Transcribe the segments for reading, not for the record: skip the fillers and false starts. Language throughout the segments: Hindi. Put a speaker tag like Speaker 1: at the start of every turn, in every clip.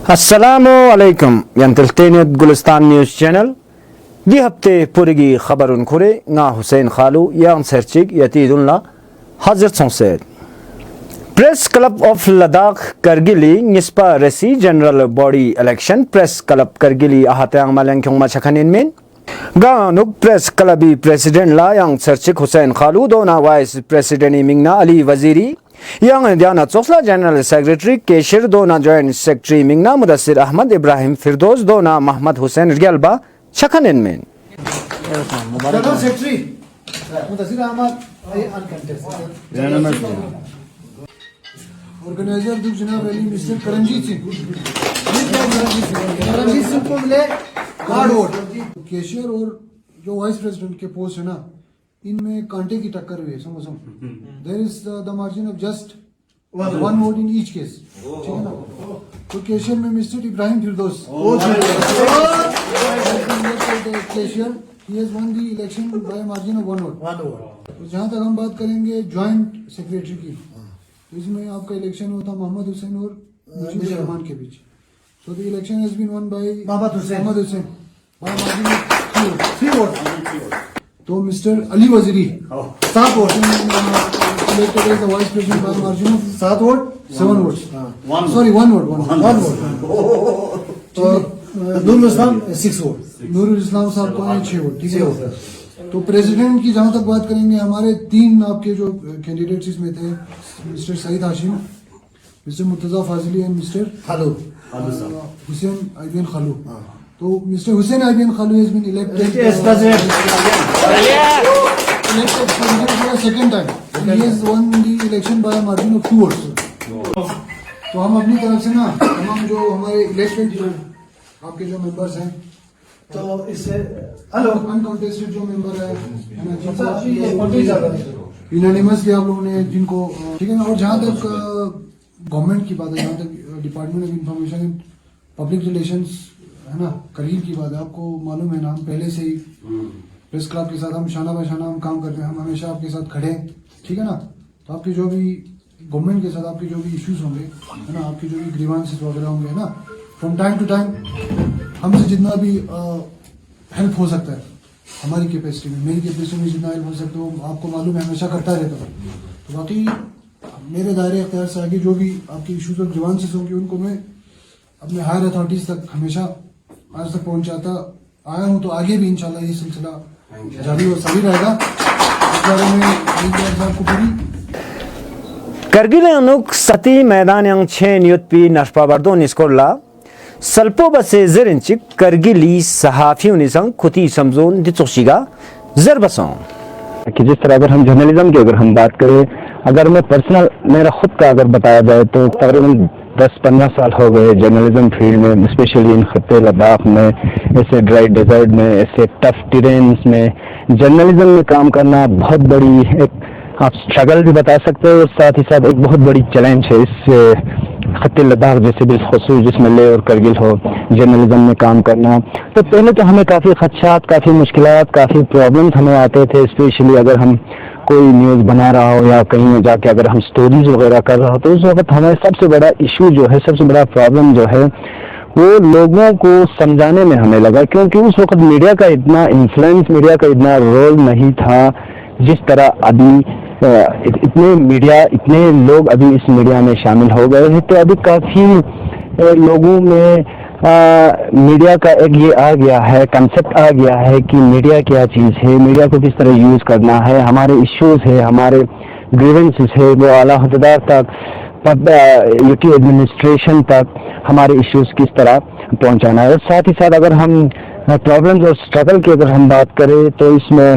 Speaker 1: Assalamualaikum yang teltenit Gulistan News Channel di hafte purigi khabarun khore nga Hussein Khalu yang serchik yatidunla hazır sonset Press Club of Ladakh Kargili nispa resi General Body Election Press Club Kargili ahatang malangkyong machakanin min Ganuk Press Clubi President la yang serchik Hussein Khalu dona Vice President Mingna Ali Waziri yang Diana Tsosla General Secretary Keshir dona Joint Secretary Mingna Mudassir Ahmad Ibrahim Firdoz dona Muhammad Hussein Rialba Chakanin men
Speaker 2: General Secretary Mudassir Ahmad Organizer Duke Janab Ali Mr. Karanjit Singh को मिले गार्ड वोट केशियर और जो वाइस प्रेसिडेंट के पोस्ट है ना इनमें कांटे की टक्कर हुई है समझो there is the margin of just one vote in each case ठीक है ना तो केशियर में मिस्टर इब्राहिम फिरदौस केशियर ही has won the election by margin of one vote तो जहां तक हम बात करेंगे ज्वाइंट सेक्रेटरी की तो इसमें आपका इलेक्शन होता मोहम्मद हुसैन और मुजीबुर रहमान के बीच So the election has been won by Mohammad Hussain by margin of 3 votes. So Mr. Ali Waziri 7 votes elected as the vice president by margin of 7 votes, 7 votes. Sorry, 1 vote. तो नूरुल इस्लाम 6 वोट नूरुल इस्लाम साहब को 6 वोट ठीक है तो प्रेसिडेंट की जहां तक बात करेंगे हमारे 3 आपके जो कैंडिडेट्स इसमें थे mister Syed Hashim mister Murtaza Fazili and mister Khalu Hussein Ibn Khalu. So Mr. Hussein Ibn Khalu has been elected for the second time. He has won the election by a margin of 2 votes. तो हम अपनी तरफ से ना तमाम जो हमारे इलेक्टेड आपके जो मेंबर्स हैं तो इससे अनकॉन्टेस्टेड जो मेंबर है यूनानिमसली आप लोगों ने जिनको ठीक है ना और जहाँ तक गवर्नमेंट की बात है जहाँ तक department of information and public relations है ना करगिल की बात है आपको मालूम है ना हम पहले से ही प्रेस क्लब के साथ हम शाना बाय शाना हम काम करते हैं हम हमेशा आपके साथ खड़े हैं ठीक है ना तो आपके जो भी गवर्नमेंट के साथ आपके जो भी इश्यूज होंगे है ना आपके जो भी ग्रीवांसेस वगैरह होंगे है ना फ्रॉम टाइम टू टाइम हमसे जितना भी हेल्प हो सकता है हमारी कैपेसिटी में मेरी कैपेसिटी में जितना हेल्प हो सकता है वो आपको मालूम है हमेशा करता रहता हूँ तो बाकी मेरे दायरे अख्तियार से आगे जो भी आपके इश्यूज और ग्रीवांसेस होंगे उनको मैं अपने हायर अथॉरिटीज तक हमेशा आज तक पहुंचाता आया हूं तो आगे भी इंशाल्लाह ये सिलसिला जारी और सही रहेगा इस बारे में आपको पूरी
Speaker 1: Kargil anuk sati मैदान yang chen yutpi nashpabardo niskorla salpo base zerinchik Kargili sahafi unisang kuti samzon ditoshiga zerbason
Speaker 3: कि जिस तरह अगर हम जर्नलिज्म की अगर हम बात करें अगर मैं पर्सनल मेरा खुद का अगर बताया जाए तो तकरीबन 10-15 साल हो गए जर्नलिज्म फील्ड में स्पेशली इन खत्ते लद्दाख में ऐसे ड्राई डेजर्ट में ऐसे टफ टेरेन्स में जर्नलिज्म में काम करना बहुत बड़ी एक आप स्ट्रगल भी बता सकते हो और साथ ही साथ एक बहुत बड़ी चैलेंज है इस खत्ते लद्दाख जैसे बिलखुसूस जिसमें ले और करगिल हो जर्नलिज्म में काम करना तो पहले तो हमें काफ़ी खदशात काफ़ी मुश्किलात काफ़ी प्रॉब्लम्स हमें आते थे स्पेशली अगर हम कोई न्यूज़ बना रहा हो या कहीं जाके अगर हम स्टोरीज वगैरह कर रहा हो तो उस वक्त हमें सबसे बड़ा इशू जो है सबसे बड़ा प्रॉब्लम जो है वो लोगों को समझाने में हमें लगा क्योंकि उस वक्त मीडिया का इतना इन्फ्लुएंस मीडिया का इतना रोल नहीं था जिस तरह अभी इतने लोग अभी इस मीडिया में शामिल हो गए हैं तो अभी काफ़ी लोगों में मीडिया का एक ये आ गया है कंसेप्ट आ गया है कि मीडिया क्या चीज़ है मीडिया को किस तरह यूज़ करना है हमारे इश्यूज है हमारे ग्रीवेंसेस है वो आला अहदेदार तक यूटी एडमिनिस्ट्रेशन तक हमारे इश्यूज किस तरह पहुंचाना है और साथ ही साथ अगर हम प्रॉब्लम्स और स्ट्रगल की अगर हम बात करें तो इसमें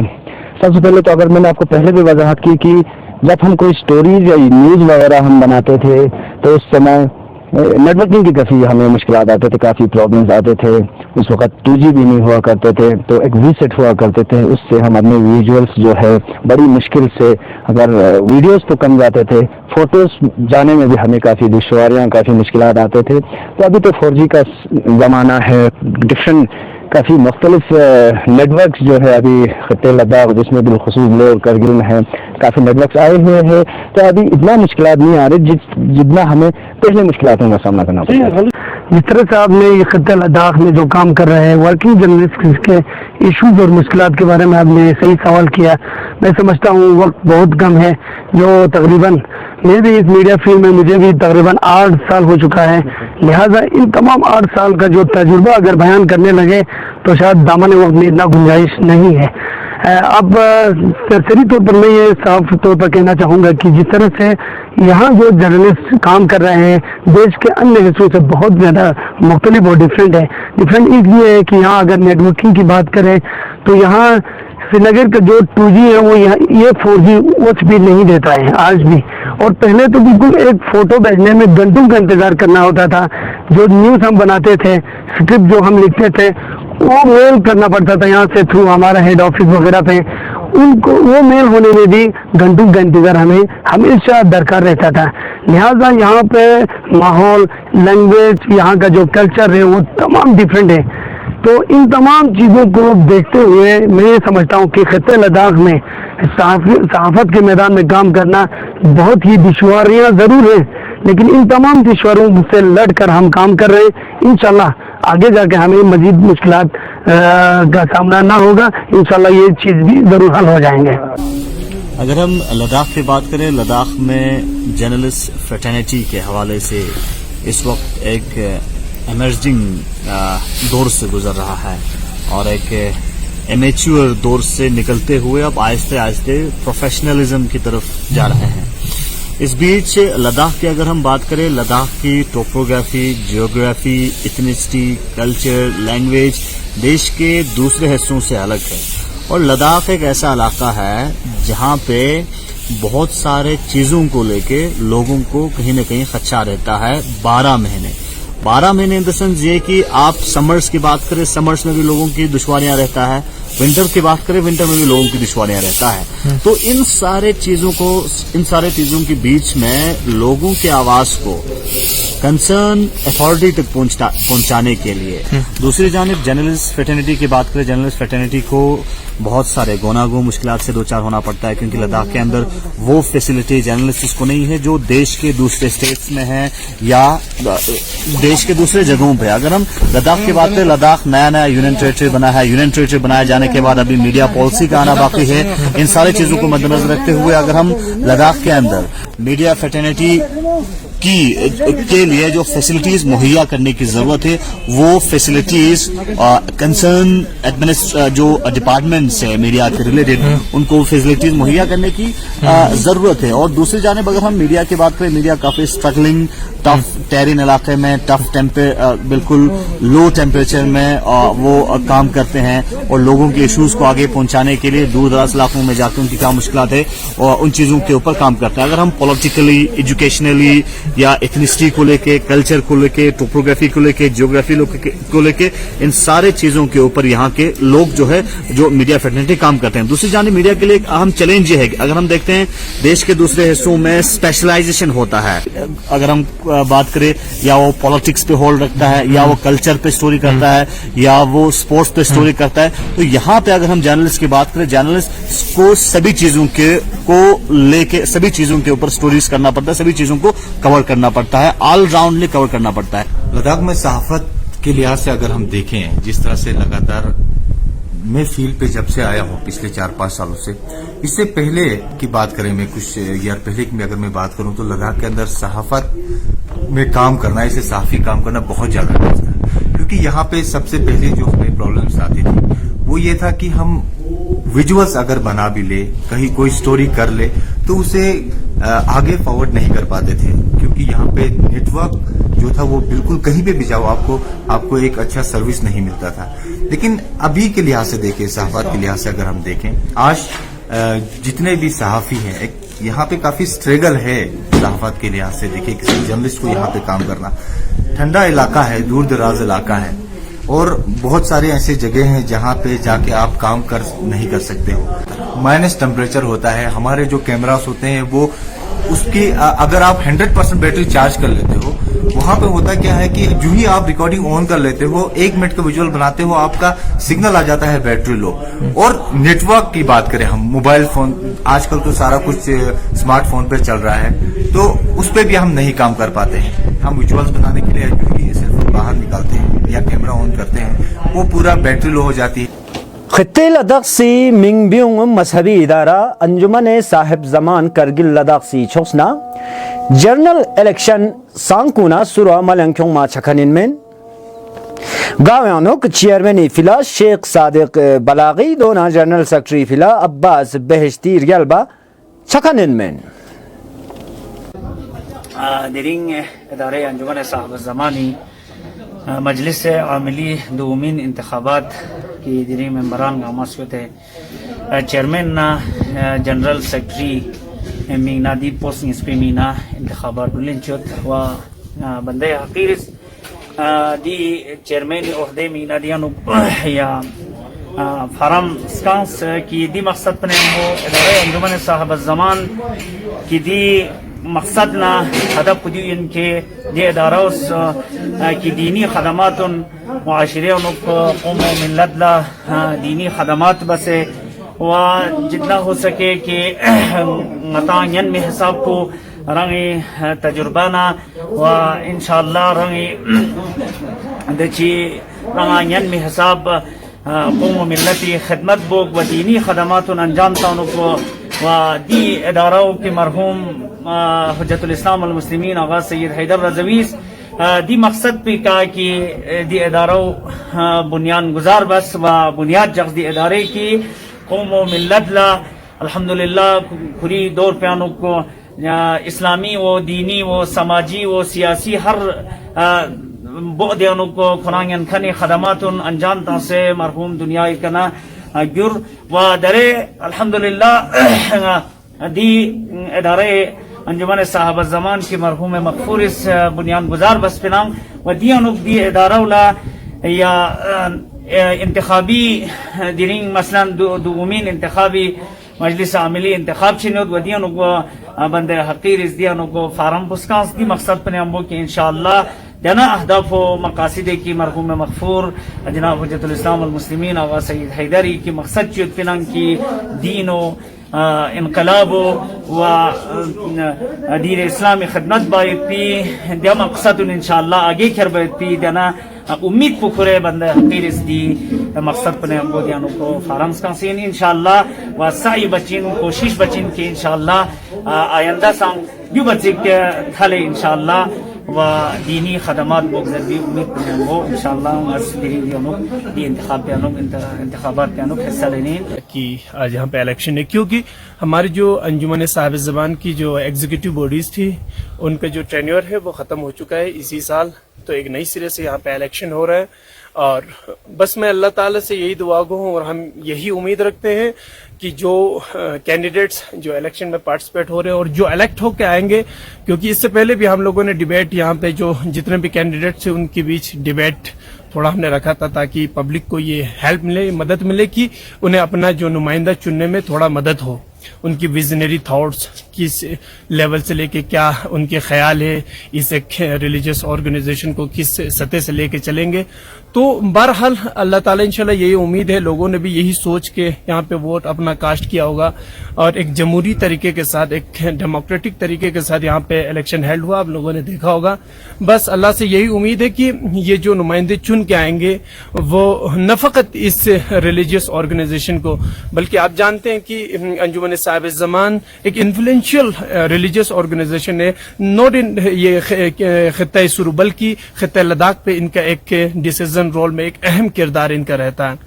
Speaker 3: सबसे पहले तो अगर मैंने आपको पहले भी वजाहत की कि जब हम कोई स्टोरीज या न्यूज़ वगैरह हम बनाते थे तो उस समय नेटवर्किंग की काफ़ी हमें मुश्किलात आते थे काफ़ी प्रॉब्लम्स आते थे उस वक्त 2G भी नहीं हुआ करते थे तो एक वीसेट हुआ करते थे उससे हम अपने विजुअल्स जो है बड़ी मुश्किल से अगर वीडियोस तो कम जाते थे फोटोज जाने में भी हमें काफ़ी दुश्वारियाँ काफ़ी मुश्किलात आते थे तो अभी तो 4G का ज़माना है डिफरेंट काफ़ी मुख्तलिफ नेटवर्क जो है अभी खत्ते लद्दाख जिसमें बिलखुसूस ले और करगिल में है काफ़ी नेटवर्क आए हुए हैं तो अभी इतना मुश्किलात नहीं आ रही जितना हमें पहले मुश्किलातों का सामना करना पड़ता है।
Speaker 4: जिस तरह से आपने ये खत्ते लद्दाख में जो काम कर रहे हैं वर्किंग जर्नलिस्ट के इश्यूज और मुश्किलात के बारे में आपने सही सवाल किया। मैं समझता हूँ वक्त बहुत कम है, जो तकरीबन मैं भी इस मीडिया फील्ड में मुझे भी तकरीबन 8 साल हो चुका है, लिहाजा इन तमाम 8 साल का जो तजुर्बा अगर बयान करने लगे तो शायद दामन वक्त में इतना गुंजाइश नहीं है। अब सरसरी तौर पर मैं ये साफ तौर पर कहना चाहूँगा कि जिस तरह से यहाँ जो जर्नलिस्ट काम कर रहे हैं देश के अन्य हिस्सों से बहुत ज़्यादा मुख्तलिफ और डिफरेंट है। डिफरेंट इसलिए है कि यहाँ अगर नेटवर्किंग की बात करें तो यहाँ श्रीनगर का जो 2G है वो यहाँ ये 4G वो स्पीड नहीं देता है आज भी। और पहले तो बिल्कुल एक फोटो भेजने में घंटों का इंतजार करना होता था। जो न्यूज़ हम बनाते थे, स्क्रिप्ट जो हम लिखते थे, वो मेल करना पड़ता था यहाँ से थ्रू हमारा हेड ऑफिस वगैरह पे। उनको वो मेल होने में भी घंटों का इंतजार हमें हमेशा दरकार रहता था। लिहाजा यहाँ पे माहौल, लैंग्वेज, यहाँ का जो कल्चर है वो तमाम डिफरेंट है। तो इन तमाम चीज़ों को देखते हुए मैं ये समझता हूँ कि खत्ते लद्दाख में सहाफत के मैदान में काम करना बहुत ही दुश्वारियाँ ज़रूर हैं, लेकिन इन तमाम दुश्वारियों से लड़कर हम काम कर रहे हैं। इंशाल्लाह आगे जाके हमें मजीद मुश्किलात का सामना ना होगा। इंशाल्लाह ये चीज़ भी ज़रूर हल हो जाएंगे।
Speaker 5: अगर हम लद्दाख की बात करें, लद्दाख में जर्नलिस्ट फ्रेटर्निटी के हवाले से इस वक्त एक एमर्जिंग दौर से गुजर रहा है और एक एमेच्योर दौर से निकलते हुए अब आहिस्ते आहिस्ते प्रोफेशनलिज्म की तरफ जा रहे हैं। इस बीच लद्दाख की अगर हम बात करें, लद्दाख की topography, geography, ethnicity, culture, language देश के दूसरे हिस्सों से अलग है। और लद्दाख एक ऐसा इलाका है जहां पे बहुत सारे चीजों को लेके लोगों को कहीं न कहीं खदशा रहता है। 12 महीने इन द सेंस ये कि आप समर्स की बात करें, समर्स में भी लोगों की दुश्वारियां रहता है, विंटर की बात करें, विंटर में भी लोगों की दुश्वारियां रहता है। तो इन सारे चीजों के बीच में लोगों की आवाज को कंसर्न अथॉरिटी तक पहुंचाने के लिए दूसरी जानिब जर्नलिस्ट फ्रेटर्निटी की बात करें, जर्नलिस्ट फ्रेटर्निटी को बहुत सारे गोनागो मुश्किलात से दो चार होना पड़ता है, क्योंकि लद्दाख के अंदर वो फैसिलिटी जर्नलिस्ट को नहीं है जो देश के दूसरे स्टेट्स में है या देश के दूसरे जगहों पे। अगर हम लद्दाख की बात करें, लद्दाख नया यूनियन टेरिटरी बना है। यूनियन टेरिटरी बनाए जाने के बाद अभी मीडिया पॉलिसी का आना बाकी है। इन सारी चीजों को मद्देनजर रखते हुए अगर हम लद्दाख के अंदर मीडिया फ्रेटर्निटी के लिए जो फैसिलिटीज मुहैया करने की जरूरत है, वो फैसिलिटीज कंसर्न जो डिपार्टमेंट्स है मीडिया के रिलेटेड, उनको फैसिलिटीज मुहैया करने की जरूरत है। और दूसरी जानिब अगर हम मीडिया की बात करें, मीडिया काफी स्ट्रगलिंग टफ टेरिन इलाके में बिल्कुल लो टेम्परेचर में वो काम करते हैं और लोगों के इश्यूज को आगे पहुंचाने के लिए दूर दराज इलाकों में जाकर उनकी क्या मुश्किलात है और उन चीजों के ऊपर काम करते हैं। अगर हम पॉलिटिकली, एजुकेशनली या एथनिसिटी को लेके, कल्चर को लेके, टोपोग्राफी को लेके, जियोग्राफी को लेके, इन सारे चीजों के ऊपर यहाँ के लोग जो मीडिया फ्रेटर्निटी काम करते हैं। दूसरी जानिब मीडिया के लिए एक अहम चैलेंज ये है कि अगर हम देखते हैं देश के दूसरे हिस्सों में स्पेशलाइजेशन होता है। अगर हम बात करें, या वो पॉलिटिक्स पे होल्ड रखता है, या वो कल्चर पे स्टोरी करता है, या वो स्पोर्ट्स पे स्टोरी करता है। तो यहाँ पे अगर हम जर्नलिस्ट की बात करें, जर्नलिस्ट को सभी चीजों सभी चीजों के ऊपर स्टोरीज करना पड़ता है, सभी चीजों को कवर करना पड़ता है, ऑल राउंडली कवर करना पड़ता है।
Speaker 6: लद्दाख में सहाफत के लिहाज से अगर हम देखें, जिस तरह से लगातार मैं फील्ड पे जब से आया हूँ पिछले 4-5 सालों से, इससे पहले की बात करें, मैं कुछ ईयर पहले की अगर मैं बात करूँ तो लद्दाख के अंदर सहाफत में काम करना, ऐसे सहाफी काम करना बहुत ज्यादा कष्ट था। क्योंकि यहाँ पे सबसे पहले जो हमें प्रॉब्लम्स आती थी वो ये था कि हम विजुअल्स अगर बना भी ले, कहीं कोई स्टोरी कर ले, तो उसे आगे फॉरवर्ड नहीं कर पाते थे, क्योंकि यहाँ पे नेटवर्क जो था वो बिल्कुल कहीं पे भी जाओ आपको एक अच्छा सर्विस नहीं मिलता था। लेकिन अभी के लिहाज से देखें, सहाफत के लिहाज से अगर हम देखें, आज जितने भी सहाफी हैं, यहाँ पे काफी स्ट्रगल है सहाफत के लिहाज से। देखिए, किसी जर्नलिस्ट को यहाँ पे काम करना, ठंडा इलाका है, दूर दराज इलाका है, और बहुत सारे ऐसे जगह हैं जहाँ पे जाके आप काम नहीं कर सकते हो। माइनस टेम्परेचर होता है। हमारे जो कैमरास होते हैं वो उसकी अगर आप 100% बैटरी चार्ज कर लेते हो, वहां पे होता क्या है कि जो ही आप रिकॉर्डिंग ऑन कर लेते हो, 1 मिनट का विजुअल बनाते हो, आपका सिग्नल आ जाता है बैटरी लो। और नेटवर्क की बात करें हम, मोबाइल फोन, आजकल तो सारा कुछ स्मार्टफोन पे चल रहा है, तो उस पर भी हम नहीं काम कर पाते हैं। हम विजुअल्स बनाने के लिए सिर्फ बाहर निकालते हैं या कैमरा ऑन करते हैं वो पूरा बैटरी लो हो जाती है।
Speaker 1: खित्ते लद्दाख सी मिंगब्यूंग मजहबी इदारा अंजुमन साहिब जमान करगिल लद्दाख सी छोसना जर्नल इलेक्शन सांकुना सुरा मलंक्यों मा छखनिन में गाँव चेयरमैन फिला शेख सादिक बलागी दोना जनरल सेक्रेटरी फिला अब्बास बेहश्ती रियलबा छखनिन में
Speaker 7: दिरिंग इदारे अंजुमन साहब ज़मानी मजलिस आमिली दूमिन इंतखाबात की दिरिंग मेंबरान का मसवत है चेयरमैन ना जनरल सेक्रेटरी मीना दी पोस्ट इंस्पेमीना इंतखाबात बुलिंचुत व बंदे हकीरिस दी चेयरमैन ओहदे मीना दिया या फारम स्कांस की दी मकसद पने हो इदारे अंजुमन साहब ज़मान की दी मकसद ना हदफ कुछ इनके ये इदारों की दीनी खदमातुन मुआशरे कौम मिल्लत ला दीनी खदमात बसे व जितना हो सके कि मतायन में हिसाब को रंगी तजुर्बा ना व इंशाअल्लाह रंगी दची रंगायन में हिसाब कौम मिल्लती खिदमत बोग व दीनी खदमातुन अंजाम ताउन को व दी इदारों के मरहूम हुज्जतुल इस्लाम वल मुस्लिमीन आगा सैयद हैदर रज़वीज़ दी मकसद पे कहा कि दी इदारों बुनियान गुजार बस व बुनियाद जख्स दी इदारे की कौम व मिल्लत ला अल्हम्दुलिल्लाह पूरी दौर प्यानों को इस्लामी व दीनी व समाजी व सियासी हर बोदियानों को खुरान खने खदमातुन अंजाम ता से मरहूम दुनिया कना गुर व दरे अल्हम्दुलिल्लाह दी इदारे अंजुमन साहब ज़मान के मरहूम मगफूर इस बुनियान गुजार बस पिनांग व दियानुक दी इदारा या इंतखाबी दिरिंग मसलन दूमीन इंतखाबी मजलिस आमिली इंतखाब छिनोद व दियानुक बंदे हकीर इस दियानुक फारम पुस्कांस दी मकसद पने अम्बो की इंशाअल्लाह जना अहदाफ व मकासिदे की मरहूम मगफूर जनाब हुज्जतुल इस्लाम वल मुस्लिमीन आगा सैयद हैदरी की मकसद चुत पिनांग की दीनो इनकलाब व दीन इस्लामी खदमत बायत पी दिया मकसद इंशाअल्लाह आगे कर बायत पी देना उम्मीद पुखरे बंदे हकीर इस दी मकसद पने हमको दियानो को फारम्स का सीन इंशाअल्लाह व साई बच्चीन कोशिश बच्चीन की इंशाअल्लाह आयंदा सांग यू बच्चे के थले इंशाअल्लाह व दीनी खदमात बोगजर भी उम्मीद पने हमको इंशाअल्लाह दी इंतखाबात हिस्सा लेने
Speaker 8: कि आज यहाँ पे इलेक्शन है, क्योंकि हमारी जो अंजुमन साहिब ज़मान की जो एग्जीक्यूटिव बॉडीज थी उनका जो टेन्योर है वो ख़त्म हो चुका है इसी साल, तो एक नई सिरे से यहाँ पे इलेक्शन हो रहा है। और बस मैं अल्लाह ताला से यही दुआ गो हूँ और हम यही उम्मीद रखते हैं कि जो कैंडिडेट्स जो इलेक्शन में पार्टिसिपेट हो रहे हैं और जो इलेक्ट होके आएंगे, क्योंकि इससे पहले भी हम लोगों ने डिबेट यहाँ पे जो जितने भी कैंडिडेट्स थे उनके बीच डिबेट थोड़ा हमने रखा था ताकि पब्लिक को ये हेल्प मिले, मदद मिले कि उन्हें अपना जो नुमाइंदा चुनने में थोड़ा मदद हो, उनकी विजनरी थॉट्स किस लेवल से लेके क्या उनके ख्याल है, इस एक रिलीजियस ऑर्गेनाइजेशन को किस सतह से लेके चलेंगे। तो बहरहाल अल्लाह ताला इंशाल्लाह यही उम्मीद है, लोगों ने भी यही सोच के यहाँ पे वोट अपना कास्ट किया होगा और एक जमहूरी तरीके के साथ, एक डेमोक्रेटिक तरीके के साथ यहाँ पे इलेक्शन हेल्ड हुआ, आप लोगों ने देखा होगा। बस अल्लाह से यही उम्मीद है कि ये जो नुमाइंदे चुन के आएंगे वो न फकत इस रिलीजियस ऑर्गेनाइजेशन को, बल्कि आप जानते हैं कि अंजुमन साहिब ज़मान एक इन्फ्लुएंशियल रिलीजियस ऑर्गेनाइजेशन है, नॉट इन ये खित्ता सुरू बल्कि खित्ता लद्दाख पे इनका एक डिसीजन रोल में एक अहम किरदार इनका रहता है।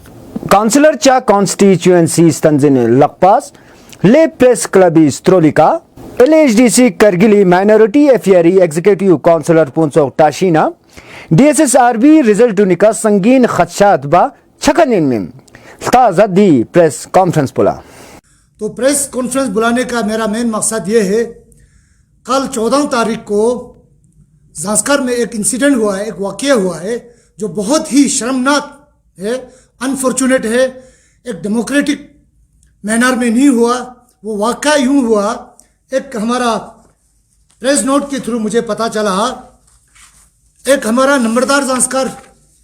Speaker 1: काउंसिलर चा कॉन्स्टिट्यूएंसी स्तंजिन लकपास ले प्रेस क्लब स्त्रोलिका LHDC करगिली minority affair executive councillor Phuntsog टाशीना DSSRB रिजल्ट उनिका संगीन खदशात बा छकनिन में ताज़ा दी प्रेस कॉन्फ्रेंस बुला।
Speaker 2: तो प्रेस कॉन्फ्रेंस बुलाने का मेरा मेन मकसद ये है, कल 14 तारीख को ज़ास्कर में एक इंसिडेंट हुआ है, एक वाक़या हुआ है जो बहुत ही शर्मनाक है, अनफॉर्चुनेट है, एक डेमोक्रेटिक मैनर में नहीं हुआ। वो वाक़या यूँ हुआ, एक हमारा प्रेस नोट के थ्रू मुझे पता चला, एक हमारा नंबरदार ज़ास्कर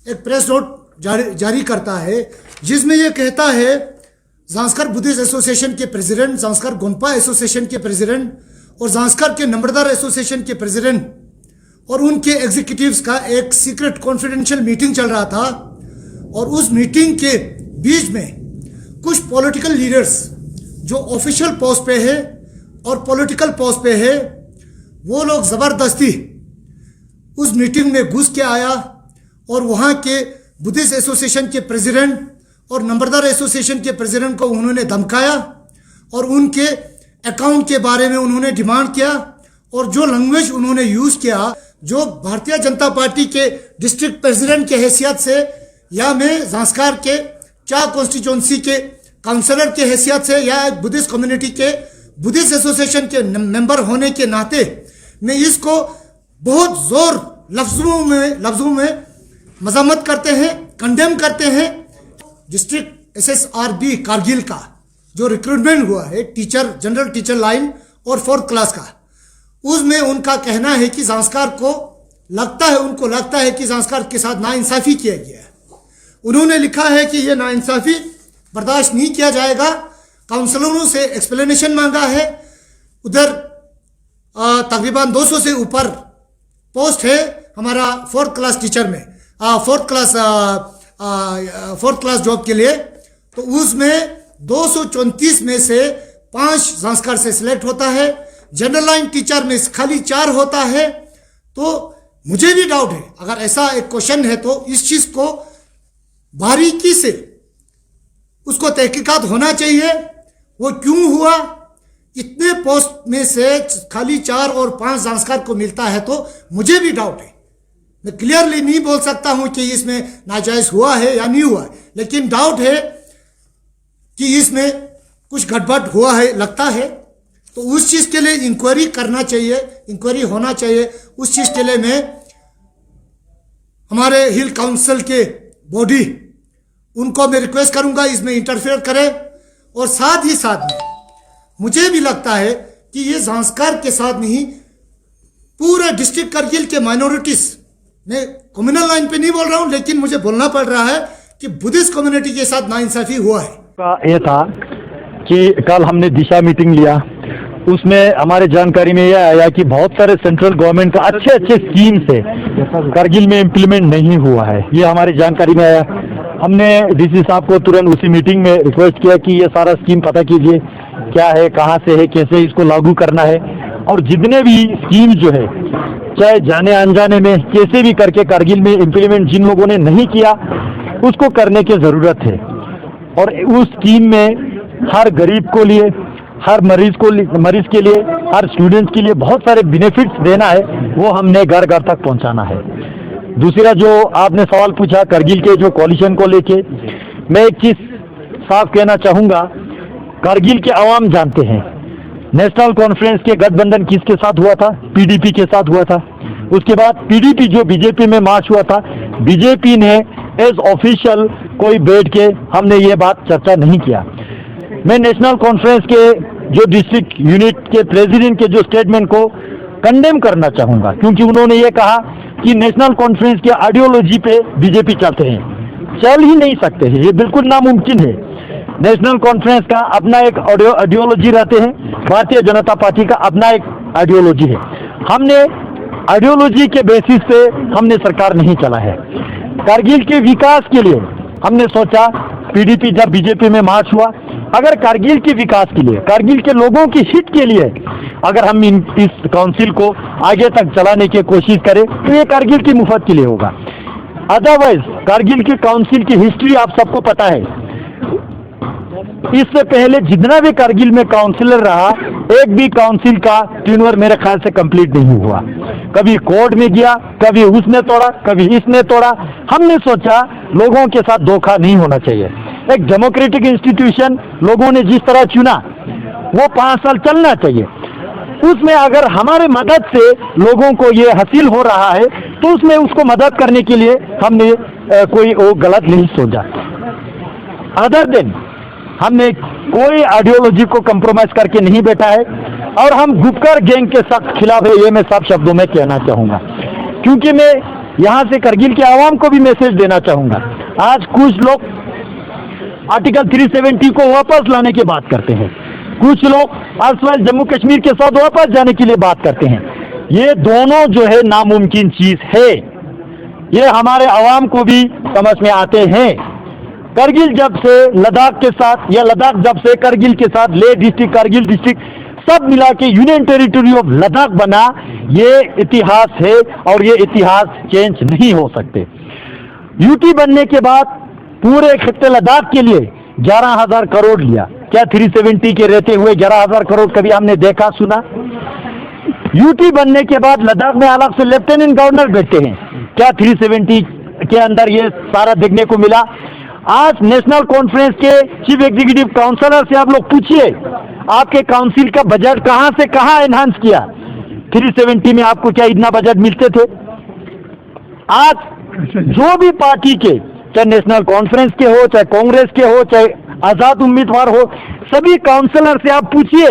Speaker 2: एक प्रेस नोट जारी करता है जिसमें ये कहता है ज़ास्कर बुद्धिस्ट एसोसिएशन के प्रेसिडेंट, ज़ास्कर गोनपा एसोसिएशन के प्रेसिडेंट और ज़ास्कर के नंबरदार एसोसिएशन के प्रेसिडेंट और उनके एग्जीक्यूटिव्स का एक सीक्रेट कॉन्फिडेंशियल मीटिंग चल रहा था, और उस मीटिंग के बीच में कुछ पॉलिटिकल लीडर्स जो ऑफिशियल पोस्ट पे है और पॉलिटिकल पोस्ट पे है, वो लोग ज़बरदस्ती उस मीटिंग में घुस के आया और वहाँ के बुद्धिस्ट एसोसिएशन के प्रेसिडेंट और नंबरदार एसोसिएशन के प्रेसिडेंट को उन्होंने धमकाया और उनके अकाउंट के बारे में उन्होंने डिमांड किया, और जो लैंग्वेज उन्होंने यूज़ किया, जो भारतीय जनता पार्टी के डिस्ट्रिक्ट प्रेसिडेंट के हैसियत से या मैं झांसकार के चा कॉन्स्टिट्यूंसी के काउंसलर के हैसियत से या एक बुद्धिस्ट कम्युनिटी के बुद्धिस्ट एसोसिएशन के मेंबर होने के नाते मैं इसको बहुत जोर लफ्जों में मजम्मत करते हैं, कंडेम करते हैं। डिस्ट्रिक्ट SSRB कारगिल का जो रिक्रूटमेंट हुआ है टीचर, जनरल टीचर लाइन और 4th क्लास का, उसमें उनका कहना है कि झांसकार को उनको लगता है कि झांसकार के साथ नाइंसाफी किया गया है। उन्होंने लिखा है कि यह नाइंसाफी बर्दाश्त नहीं किया जाएगा। काउंसलरों से एक्सप्लेनेशन मांगा है। उधर तकरीबन 200 से ऊपर पोस्ट है हमारा 4th क्लास टीचर में, 4th क्लास जॉब के लिए, तो उसमें 234 में से 5 झांसकार से सिलेक्ट होता है। जनरल लाइन टीचर में खाली 4 होता है। तो मुझे भी डाउट है, अगर ऐसा एक क्वेश्चन है तो इस चीज को बारीकी से उसको तहकीकात होना चाहिए। वो क्यों हुआ, इतने पोस्ट में से खाली 4 और 5 झांसकार को मिलता है, तो मुझे भी डाउट है। मैं क्लियरली नहीं बोल सकता हूं कि इसमें नाजायज हुआ है या नहीं हुआ है, लेकिन डाउट है कि इसमें कुछ गड़बड़ हुआ है लगता है। तो उस चीज के लिए इंक्वायरी करना चाहिए, इंक्वायरी होना चाहिए। उस चीज के लिए मैं हमारे हिल काउंसिल के बॉडी उनको मैं रिक्वेस्ट करूंगा इसमें इंटरफेयर करें। और साथ ही साथ में मुझे भी लगता है कि ये झांसकार के साथ नहीं, पूरे डिस्ट्रिक्ट कारगिल के माइनॉरिटीज, मैं कम्युनल लाइन पे नहीं बोल रहा हूं, लेकिन मुझे बोलना पड़ रहा है कि बुद्धिस्ट कम्युनिटी के साथ नाइंसाफी हुआ है।
Speaker 3: ये था कि कल हमने दिशा मीटिंग लिया, उसमें हमारे जानकारी में यह आया कि बहुत सारे सेंट्रल गवर्नमेंट का अच्छे स्कीम से कारगिल में इम्प्लीमेंट नहीं हुआ है, ये हमारी जानकारी में आया। हमने डीसी साहब को तुरंत उसी मीटिंग में रिक्वेस्ट किया कि ये सारा स्कीम पता कीजिए, क्या है, कहाँ से है, कैसे इसको लागू करना है, और जितने भी स्कीम जो है, चाहे जाने अनजाने में कैसे भी करके कारगिल में इम्प्लीमेंट जिन लोगों ने नहीं किया उसको करने की ज़रूरत है। और उस स्कीम में हर गरीब को लिए, हर मरीज के लिए, हर स्टूडेंट्स के लिए बहुत सारे बेनिफिट्स देना है, वो हमने घर घर तक पहुंचाना है। दूसरा जो आपने सवाल पूछा कारगिल के जो कोalition को लेके, मैं एक चीज साफ कहना चाहूंगा, कारगिल के अवाम जानते हैं नेशनल कॉन्फ्रेंस के गठबंधन किसके साथ हुआ था, PDP के साथ हुआ था। उसके बाद PDP जो बीजेपी में मार्च हुआ था, बीजेपी ने एज ऑफिशियल कोई बैठ के हमने ये बात चर्चा नहीं किया। मैं नेशनल कॉन्फ्रेंस के जो डिस्ट्रिक्ट यूनिट के प्रेसिडेंट के जो स्टेटमेंट को कंडेम करना चाहूंगा, क्योंकि उन्होंने ये कहा कि नेशनल कॉन्फ्रेंस के आइडियोलॉजी पे बीजेपी चलते हैं। चल ही नहीं सकते हैं, ये बिल्कुल नामुमकिन है। नेशनल कॉन्फ्रेंस का अपना एक आइडियोलॉजी रहते हैं, भारतीय जनता पार्टी का अपना एक आइडियोलॉजी है। हमने आइडियोलॉजी के बेसिस पे हमने सरकार नहीं चला है। कारगिल के विकास के लिए हमने सोचा, PDP जब बीजेपी में मार्च हुआ, अगर कारगिल के विकास के लिए, कारगिल के लोगों की हित के लिए अगर हम इस काउंसिल को आगे तक चलाने की कोशिश करें तो ये कारगिल की मुफ्त के लिए होगा। अदरवाइज कारगिल की काउंसिल की हिस्ट्री आप सबको पता है। इससे पहले जितना भी कारगिल में काउंसिलर रहा, एक भी काउंसिल का टेन्योर मेरे ख्याल से कंप्लीट नहीं हुआ। कभी कोर्ट में गया, कभी उसने तोड़ा, कभी इसने तोड़ा। हमने सोचा लोगों के साथ धोखा नहीं होना चाहिए। एक डेमोक्रेटिक इंस्टीट्यूशन लोगों ने जिस तरह चुना वो 5 साल चलना चाहिए। उसमें अगर हमारे मदद से लोगों को ये हासिल हो रहा है तो उसमें उसको मदद करने के लिए हमने कोई वो गलत नहीं सोचा। अदर देन हमने कोई आइडियोलॉजी को कंप्रोमाइज करके नहीं बैठा है, और हम गुपकर गैंग के सख्त खिलाफ है, ये मैं सब शब्दों में कहना चाहूंगा। क्योंकि मैं यहाँ से कारगिल के आवाम को भी मैसेज देना चाहूंगा। आज कुछ लोग आर्टिकल 370 को वापस लाने की बात करते हैं, कुछ लोग आज जम्मू कश्मीर के साथ वापस जाने के लिए बात करते हैं।
Speaker 9: ये दोनों जो है नामुमकिन चीज है, ये हमारे अवाम को भी समझ में आते हैं। करगिल जब से लद्दाख के साथ या लद्दाख जब से करगिल के साथ लेह डिस्ट्रिक्ट, करगिल डिस्ट्रिक्ट सब मिला के यूनियन टेरिटरी ऑफ लद्दाख बना, ये इतिहास है और ये इतिहास चेंज नहीं हो सकते। यूटी बनने के बाद पूरे खित्ते लद्दाख के लिए 11,000 करोड़ लिया। क्या 370 के रहते हुए 11,000 करोड़ कभी हमने देखा सुना? यूटी बनने के बाद लद्दाख में अलग से लेफ्टिनेंट गवर्नर बैठते हैं। क्या 370 के अंदर ये सारा देखने को मिला? आज नेशनल कॉन्फ्रेंस के चीफ एग्जीक्यूटिव काउंसलर से आप लोग पूछिए, आपके काउंसिल का बजट कहां से कहां एनहांस किया? 370 में आपको क्या इतना बजट मिलते थे? आज जो भी पार्टी के, चाहे नेशनल कॉन्फ्रेंस के हो, चाहे कांग्रेस के हो, चाहे आजाद उम्मीदवार हो, सभी काउंसलर से आप पूछिए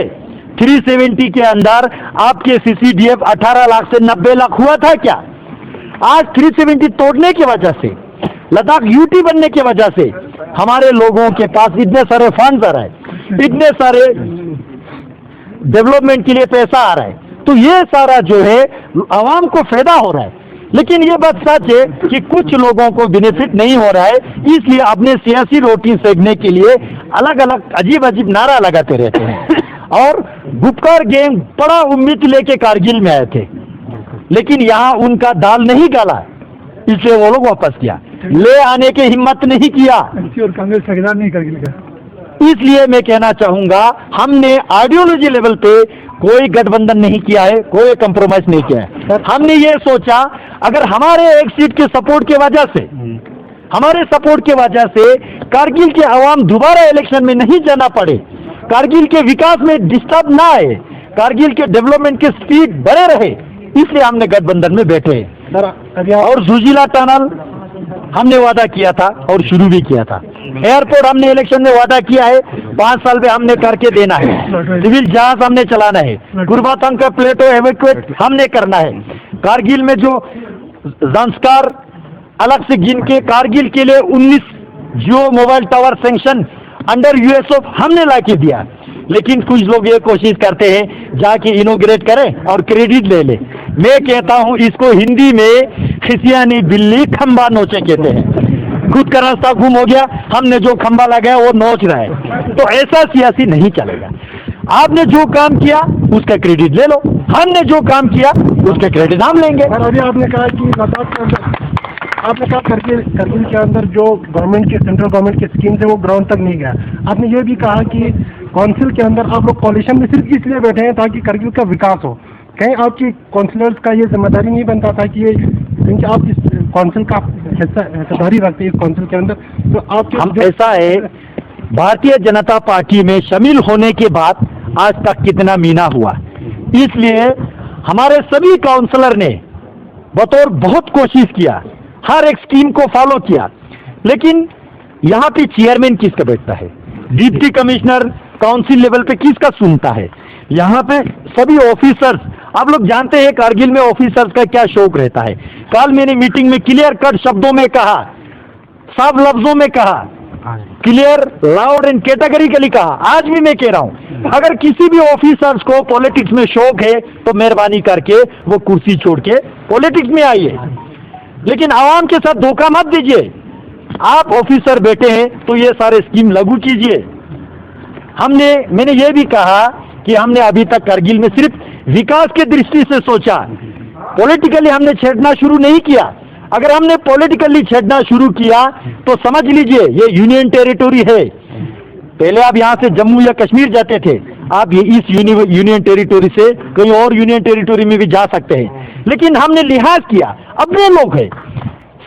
Speaker 9: 370 के अंदर आपके सीसीडीएफ 18 लाख से 90 लाख हुआ था क्या? आज 370 तोड़ने की वजह से, लद्दाख यूटी बनने की वजह से हमारे लोगों के पास इतने सारे फंड्स आ रहे हैं, इतने सारे डेवलपमेंट के लिए पैसा आ रहा है, तो ये सारा जो है आवाम को फायदा हो रहा है। लेकिन ये बात सच है कि कुछ लोगों को बेनिफिट नहीं हो रहा है, इसलिए अपने सियासी रोटी सेकने के लिए अलग अलग अजीब अजीब नारा लगाते रहते हैं। और गुपकार गैंग बड़ा उम्मीद लेके कारगिल में आए थे, लेकिन यहाँ उनका दाल नहीं गला, इसलिए वो लोग वापस किया, ले आने की हिम्मत नहीं किया।
Speaker 4: और कांग्रेस साझेदार नहीं करगिल का।
Speaker 9: इसलिए मैं कहना चाहूंगा, हमने आइडियोलॉजी लेवल पे कोई गठबंधन नहीं किया है, कोई कंप्रोमाइज नहीं किया है। हमने ये सोचा अगर हमारे एक सीट के सपोर्ट की वजह से, हमारे सपोर्ट की वजह से कारगिल के अवाम दोबारा इलेक्शन में नहीं जाना पड़े, कारगिल के विकास में डिस्टर्ब ना आए, कारगिल के डेवलपमेंट की स्पीड बढ़े रहे, इसलिए हमने गठबंधन में बैठे। और जुजिला टनल हमने वादा किया था और शुरू भी किया था। एयरपोर्ट हमने इलेक्शन में वादा किया है, 5 साल में हमने करके देना है। सिविल जहाज हमने चलाना है। गुरबातंग का प्लेटो एवेक्यूएट हमने करना है। कारगिल में जो संस्कार अलग से गिन के कारगिल के लिए 19 Jio mobile tower sanction under USO हमने ला के दिया। लेकिन कुछ लोग ये कोशिश करते हैं जाके इनोग्रेट करें और क्रेडिट ले ले। मैं कहता हूं इसको हिंदी में खिसियानी बिल्ली खंबा नोचे कहते हैं। खुद का रास्ता गुम हो गया, हमने जो खंबा लगाया वो नोच रहा है, तो ऐसा सियासी नहीं चलेगा। आपने जो काम किया उसका क्रेडिट ले लो, हमने जो काम किया उसका क्रेडिट हम लेंगे।
Speaker 4: अभी आपने कहा कि लद्दाख के अंदर, आपने कहा करगिल के अंदर जो गवर्नमेंट के, सेंट्रल गवर्नमेंट की स्कीम है वो ग्राउंड तक नहीं गया। आपने ये भी कहा कि काउंसिल के अंदर आप लोग कॉलिशन में सिर्फ इसलिए बैठे हैं ताकि करगिल का विकास हो। कहीं आपकी काउंसिलर्स का ये जिम्मेदारी नहीं बनता था कि ये, क्योंकि आप इस काउंसिल का हिस्सेदारी रखते हैं इस काउंसिल के अंदर, तो आप
Speaker 9: हम ऐसा है, भारतीय जनता पार्टी में शामिल होने के बाद आज तक कितना मीना हुआ, इसलिए हमारे सभी काउंसलर ने बतौर बहुत कोशिश किया, हर एक स्कीम को फॉलो किया। लेकिन यहाँ पे चेयरमैन किसका बैठता है, डिप्टी कमिश्नर काउंसिल लेवल पे किसका सुनता है? यहाँ पे सभी ऑफिसर्स, आप लोग जानते हैं कारगिल में ऑफिसर्स का क्या शौक रहता है। कल मैंने मीटिंग में क्लियर कट शब्दों में कहा, साफ लफ्जों में कहा, क्लियर लाउड एंड कैटेगरिकली कहा, आज भी मैं कह रहा हूं, अगर किसी भी ऑफिसर्स को पॉलिटिक्स में शौक है तो मेहरबानी करके वो कुर्सी छोड़ के पॉलिटिक्स में आइए, लेकिन आवाम के साथ धोखा मत दीजिए। आप ऑफिसर बैठे हैं तो ये सारे स्कीम लागू कीजिए। मैंने ये भी कहा कि हमने अभी तक करगिल में सिर्फ विकास की दृष्टि से सोचा, पॉलिटिकली हमने छेड़ना शुरू नहीं किया। अगर हमने पॉलिटिकली छेड़ना शुरू किया तो समझ लीजिए ये यूनियन टेरिटोरी है। पहले आप यहाँ से जम्मू या कश्मीर जाते थे, आप ये इस यूनियन टेरिटोरी से कहीं और यूनियन टेरिटोरी में भी जा सकते हैं, लेकिन हमने लिहाज किया, अपने लोग हैं,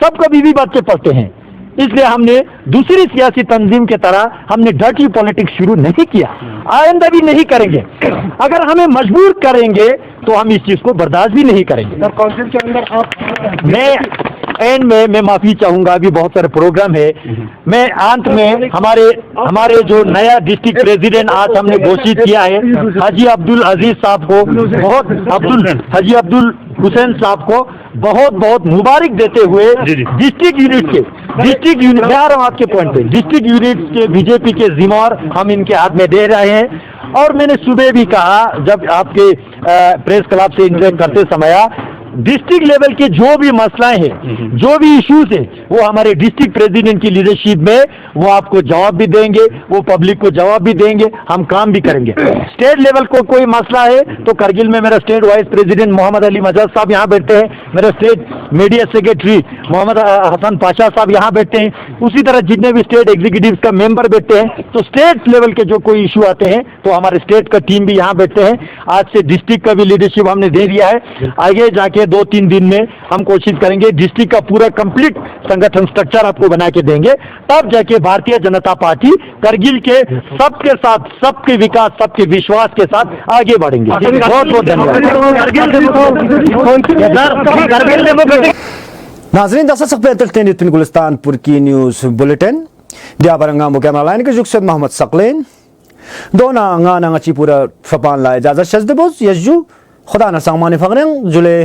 Speaker 9: सबका बीवी बच्चे पढ़ते हैं, इसलिए हमने दूसरी सियासी तंजीम की तरह हमने डर्टी पॉलिटिक्स शुरू नहीं किया, आइंदा भी नहीं करेंगे। अगर हमें मजबूर करेंगे तो हम इस चीज को बर्दाश्त भी नहीं करेंगे।
Speaker 4: काउंसिल के अंदर आप,
Speaker 9: मैं माफी चाहूंगा, अभी बहुत सारे प्रोग्राम है। मैं अंत में हमारे जो नया डिस्ट्रिक्ट प्रेसिडेंट आज हमने घोषित किया है, हाजी अब्दुल अजीज साहब को, हाजी अब्दुल हुसैन साहब को बहुत बहुत मुबारक देते हुए डिस्ट्रिक्ट यूनिट मैं आ रहा हूँ आपके पॉइंट पे, डिस्ट्रिक्ट यूनिट के बीजेपी के जिम्मेवार हम इनके हाथ में दे रहे हैं। और मैंने सुबह भी कहा, जब आपके प्रेस क्लब से इंटरेक्ट करते समय डिस्ट्रिक्ट लेवल के जो भी मसलाएं हैं, जो भी इश्यूज है, वो हमारे डिस्ट्रिक्ट प्रेसिडेंट की लीडरशिप में वो आपको जवाब भी देंगे, वो पब्लिक को जवाब भी देंगे, हम काम भी करेंगे। स्टेट लेवल को कोई मसला है तो करगिल में मेरा state vice president Mohammad Ali Majaz साहब यहाँ बैठते हैं, मेरा state media secretary Mohammad Hasan Pasha साहब यहाँ बैठते हैं, उसी तरह जितने भी स्टेट एग्जीक्यूटिव का मेंबर बैठते हैं। तो स्टेट लेवल के जो कोई इशू आते हैं तो हमारे स्टेट का टीम भी यहाँ बैठते हैं। आज से डिस्ट्रिक्ट का भी लीडरशिप हमने दे दिया है। आगे जाके 2-3 दिन में हम कोशिश करेंगे डिस्ट्रिक्ट का पूरा कंप्लीट संगठन स्ट्रक्चर आपको बना के देंगे, तब जाके भारतीय जनता पार्टी करगिल के सबके साथ, सबके विकास, सबके विश्वास के साथ आगे बढ़ेंगे। बहुत बहुत धन्यवाद।
Speaker 1: नाजरीन दसा सकते तलतेन तुन गुलिस्तानपुर की न्यूज़ बुलेटिन दिया बरंगा मुकैमरा लाइन के जुक्सद मोहम्मद सकलेन दोना गाना ngची पूरा फपान ला इजाजत शजदबोस यजू खुदा ना सामाने फगरंग जुले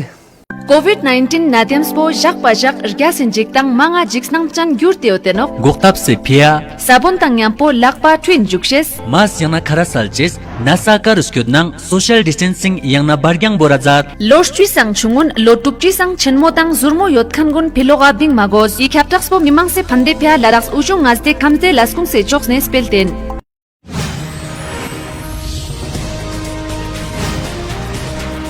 Speaker 10: COVID-19 nadiams po jak pajak erga sinjik tang manga jiksnang chan gyurte otenok
Speaker 11: Guktap se pia
Speaker 10: sabon tang yam po lakpa twin jukses
Speaker 11: mas yang na khara salches nasa kar uskyudnang social distancing yang na bargyang borazat
Speaker 10: lostri sang chungun lotupti sang chenmo tang zurmo yotkan gun piloga bing magos I kaptax po mimang se phande pya laraks ujung ngazde kamte laskung se joks ne spelten